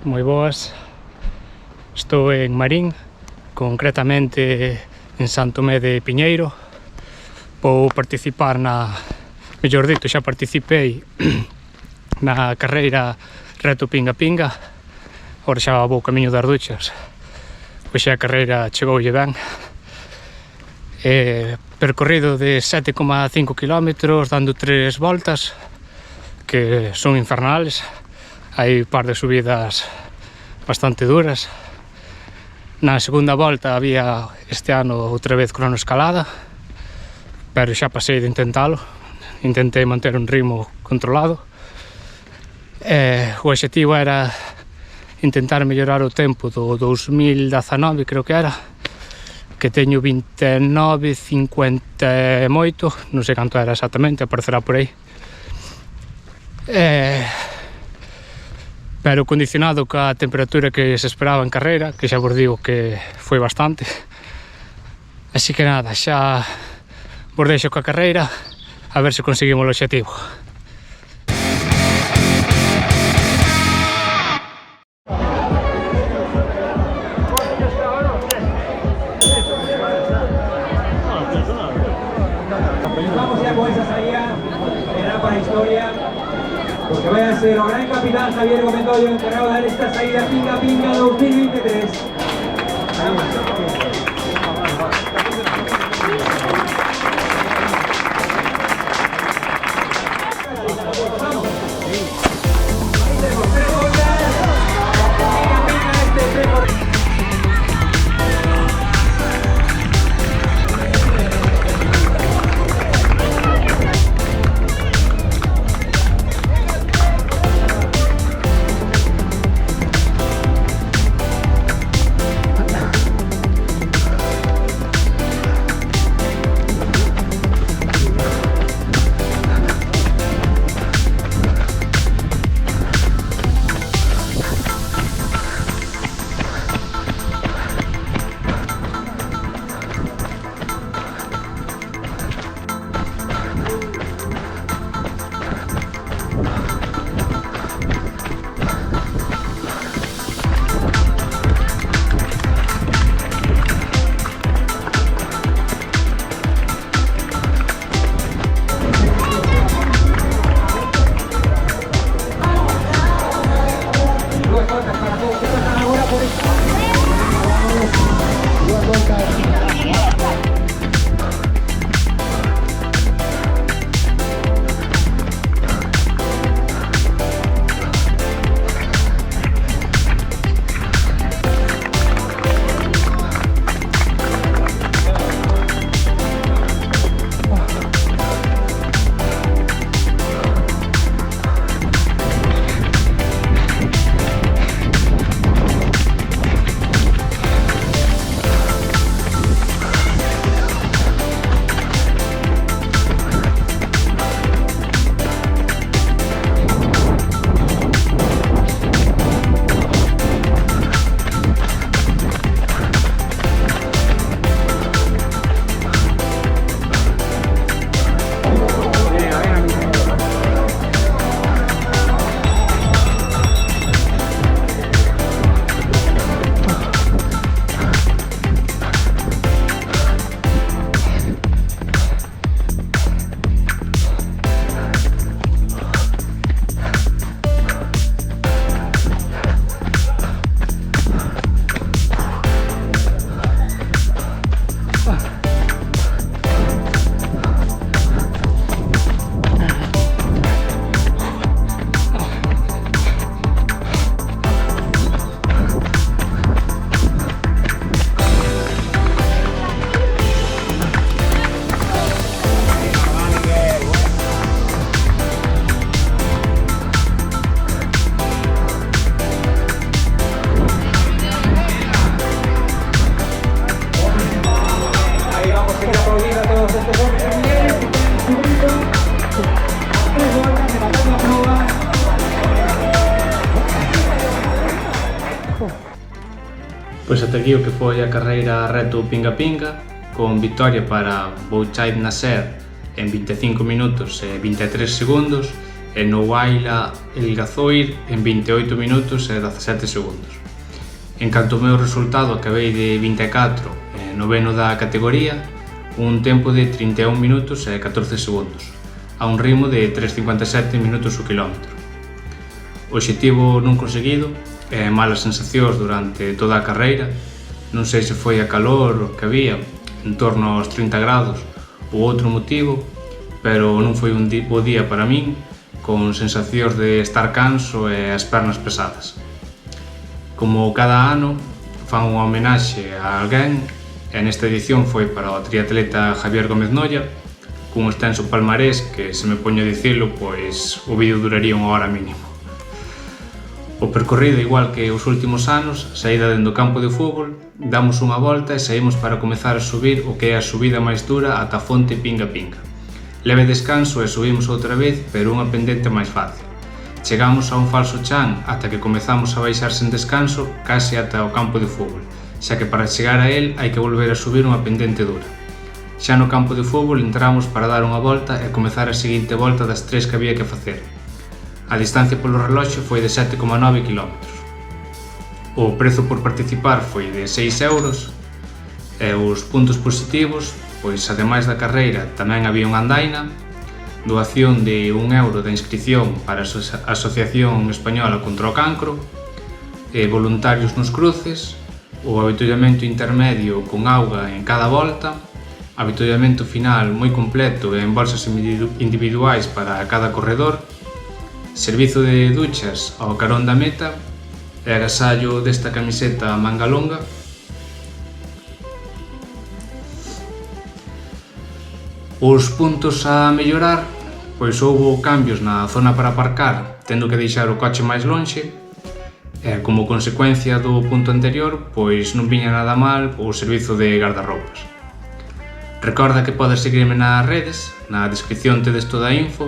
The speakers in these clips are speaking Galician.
Moi boas. Estou en Marín, concretamente en San Tomé de Piñeiro. Vou participar mellor dito, xa participei na carreira Reto Pinga Pinga. Agora xa vou camiño das duchas, pois xa a carreira chegoulle ben. Percorrido de 7,5 km, dando 3 voltas, que son infernales. Hai un par de subidas bastante duras. Na segunda volta había este ano outra vez cronoescalada, pero xa pasei de intentalo. Intentei manter un ritmo controlado. O obxectivo era intentar mellorar o tempo do 2019, creo que era, que teño 29,58, non sei canto era exactamente, aparecerá por aí. Pero condicionado ca temperatura que se esperaba en carreira, que xa vos digo que foi bastante. Así que nada, xa vos deixo ca carreira, a ver se conseguimos o obxectivo. Vamos ya con esa salida, quedará para la historia, porque vaya a ser el gran capitán Javier Gomendoyo encargado de dar esta salida Pinga Pinga 2023. Pois ata aquí o que foi a carreira Reto Pinga Pinga, con victoria para Bouchaid Nasser en 25 minutos e 23 segundos e no Huayla El Gazoir en 28 minutos e 17 segundos. En canto ao meu resultado, acabei de 24 e noveno da categoría, un tempo de 31 minutos e 14 segundos, a un ritmo de 3,57 minutos o quilómetro. O obxectivo non conseguido e malas sensacións durante toda a carreira. Non sei se foi a calor que había, en torno aos 30 grados, ou outro motivo, pero non foi un bo día para min, con sensacións de estar canso e as pernas pesadas. Como cada ano, fan unha homenaxe a alguén, e nesta edición foi para o triatleta Javier Gómez Noya, cun extenso palmarés que, se me poño a dicilo, pois o vídeo duraría unha hora mínimo. O percorrido, igual que os últimos anos, saída dende o campo de fútbol, damos unha volta e saímos para comezar a subir o que é a subida máis dura ata a fonte Pinga Pinga. Leve descanso e subimos outra vez, pero unha pendente máis fácil. Chegamos a un falso chan ata que comezamos a baixar sen descanso case ata o campo de fútbol, xa que para chegar a él hai que volver a subir unha pendente dura. Xa no campo de fútbol entramos para dar unha volta e comezar a seguinte volta das 3 que había que facer. A distancia polo reloxo foi de 7,9 km. O prezo por participar foi de 6 euros e os puntos positivos, pois ademais da carreira tamén había unha andaina, doación de 1 euro da inscripción para a Asociación Española contra o Cancro, voluntarios nos cruces, o avituallamento intermedio con auga en cada volta, avituallamento final moi completo e en bolsas individuais para cada corredor, servizo de duchas ao carón da meta e agasallo desta camiseta manga longa. Os puntos a mellorar, pois houbo cambios na zona para aparcar, tendo que deixar o coche máis lonxe, e como consecuencia do punto anterior, pois non viña nada mal o servizo de gardarropas. Recorda que podes seguirme nas redes, na descripción tedes toda a info,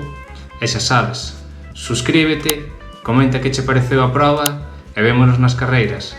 e xa sabes, suscríbete, comenta que che pareceu a proba e vémonos nas carreiras.